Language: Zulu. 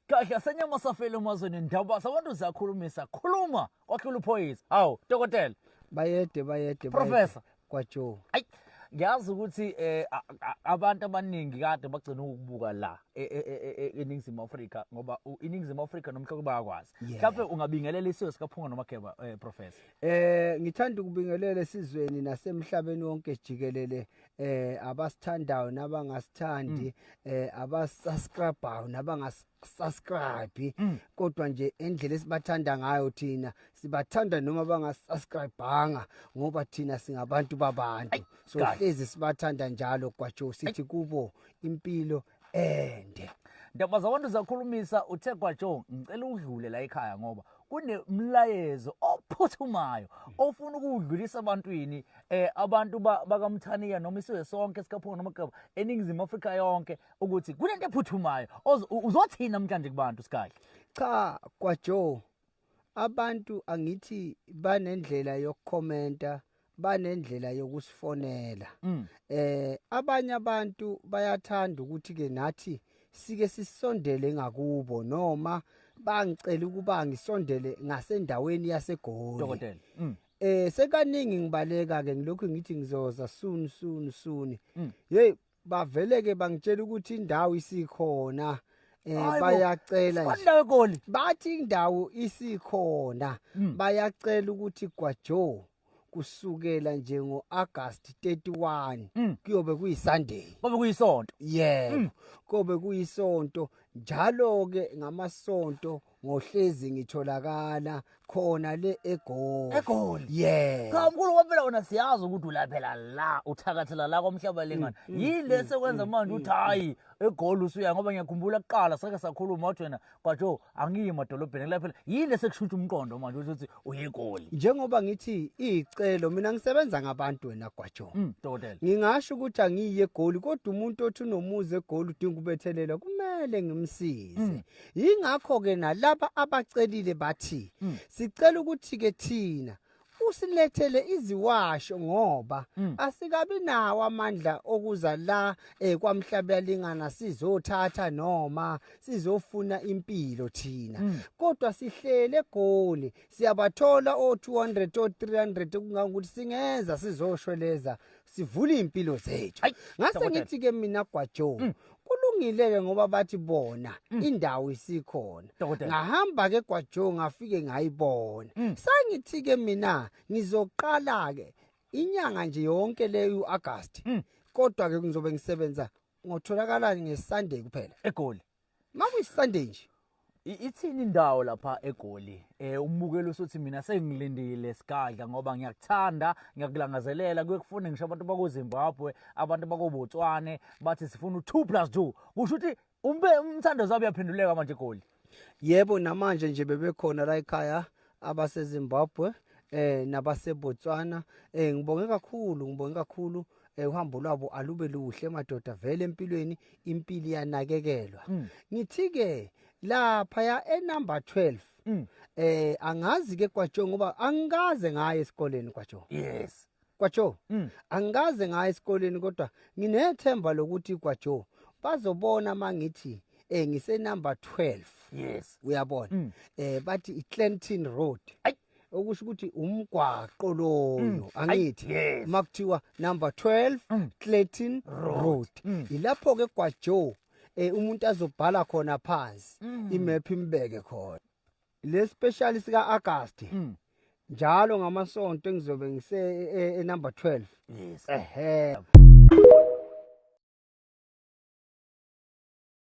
Kahle senyama safela emazweni ndaba sabantu zakhulumisa khuluma kwakhula uphoyisa hawu dokotela bayede Professor kwaJoe ayi ngiyazi ukuthi abantu abaningi kade bagcina ukubuka la eNingizimu Afrika ngoba iNingizimu Afrika nomhloko bayakwazi mhlawumbe ungabingelela isizwe sikaPhunga noMageba Professor ngithanda ukubingelela esizweni nasemhlabeni wonke jikelele abasithandayo nabangasithandi abasubscribe nabangasubscribe kodwa nje endlela esibathanda ngayo thina sibathanda noma bangasubscribeanga ngoba thina singabantu babantu so hlezi sibathanda njalo kwaJoe sithi kubo impilo ende ndaba zabantu zakhulumisa uthe kwaJoe ngicela udlule la ekhaya ngoba kunemlayezo ophuthumayo ofuna ukudlulisa abantwini abantu bakamthaniya noma isizwe sonke sikaPhunga noMageba eNingizimu Afrika yonke ukuthi kunento ephuthumayo uzothina namhlanje kubantu sikahle cha kwaJoe abantu angithi banendlela yokukhomenta banendlela yokusifonela abanye abantu bayathanda ukuthi ke nathi sike sisondele ngakubo noma bangicela ukuba ngisondele ngasendaweni yaseGoli dokotela sekaningi ngibaleka ke ngilokhu ngithi ngizoza soon hey baveleke bangitshela ukuthi indawo isikhona bayacela nje bathi indawo isikhona bayacela ukuthi kwaJoe kusukela nje ngoAugust 31 kuyobe kuyiSunday kube kuyisonto yebo kube kuyisonto njalo ke ngamasonto ngohlezi ngitholakala khona le eGoli kamkhulu kwaphela wona siyazi ukuthi ulaphela la uthakathela la komhlaba lengane yini lesekwenza manje uthi hayi eGoli usuya ngoba ngiyakhumbula kuqala sake sakhuluma wathi wena kwaJoe angiyi emadolobheni laphela yini lesekushutsha umqondo manje ukuthi uye eGoli njengoba ngithi icelo mina ngisebenza ngabantu wena kwaJoe dokotela ngingasho ukuthi angiyi eGoli kodwa umuntu othi unomuzi eGoli udinga ubethelela kumele ngimsize ingakho ke nalabo abacelile bathi sicela ukuthi ke thina usilethele iziwasho ngoba asikabi nawo amandla okuza la kwamhlaba yalingana sizothatha noma sizofuna impilo thina kodwa sihlele eGoli siyabathola o200 o300 kungangokuthi singenza sizoshweleza sivule impilo zethu ngase ngithi ke mina kwaJoe kulungile ngoba bathi bona indawo isikhona ngahamba ke kwaJoe ngafike ngayibona sangithi ke mina ngizoqala ke inyanga nje yonke leyo uAugust kodwa ke ngizobe ngisebenza ngotholakala ngeSunday kuphela eGoli makuyiSunday nje ithini indawo lapha eGoli umbukelo usuthi mina sengilindile sigadla ngoba ngiyakuthanda ngiyakulangazelela kuyekufuna ngisho abantu bakoZimbabwe abantu bakoBotswana bathi sifuna u2+2 kusho ukuthi umthando zabo yaphenduleka manje eGoli yebo namanje nje bebekhona la ekhaya abaseZimbabwe nabaseBotswana ngibonge kakhulu uhambo lwabo alube luhle madoda vele empilweni impilo yanakekelwa ngithi ke lapha ya enumber 12 angazi ke kwaJoe ngoba angikaze ngaye esikoleni kwaJoe yes kwaJoe angikaze ngaye esikoleni kodwa nginethemba lokuthi kwaJoe bazobona mangithi ngise number 12 yes uyabona bathi iClenton Road okusho ukuthi umgwaqo loyo angithi makuthiwa number 12 Clayton Road ilapho ke kwaJoe umuntu azobhala khona phansi imap imbeke khona le special sika August njalo ngamasonto engizobe ngise number 12 yes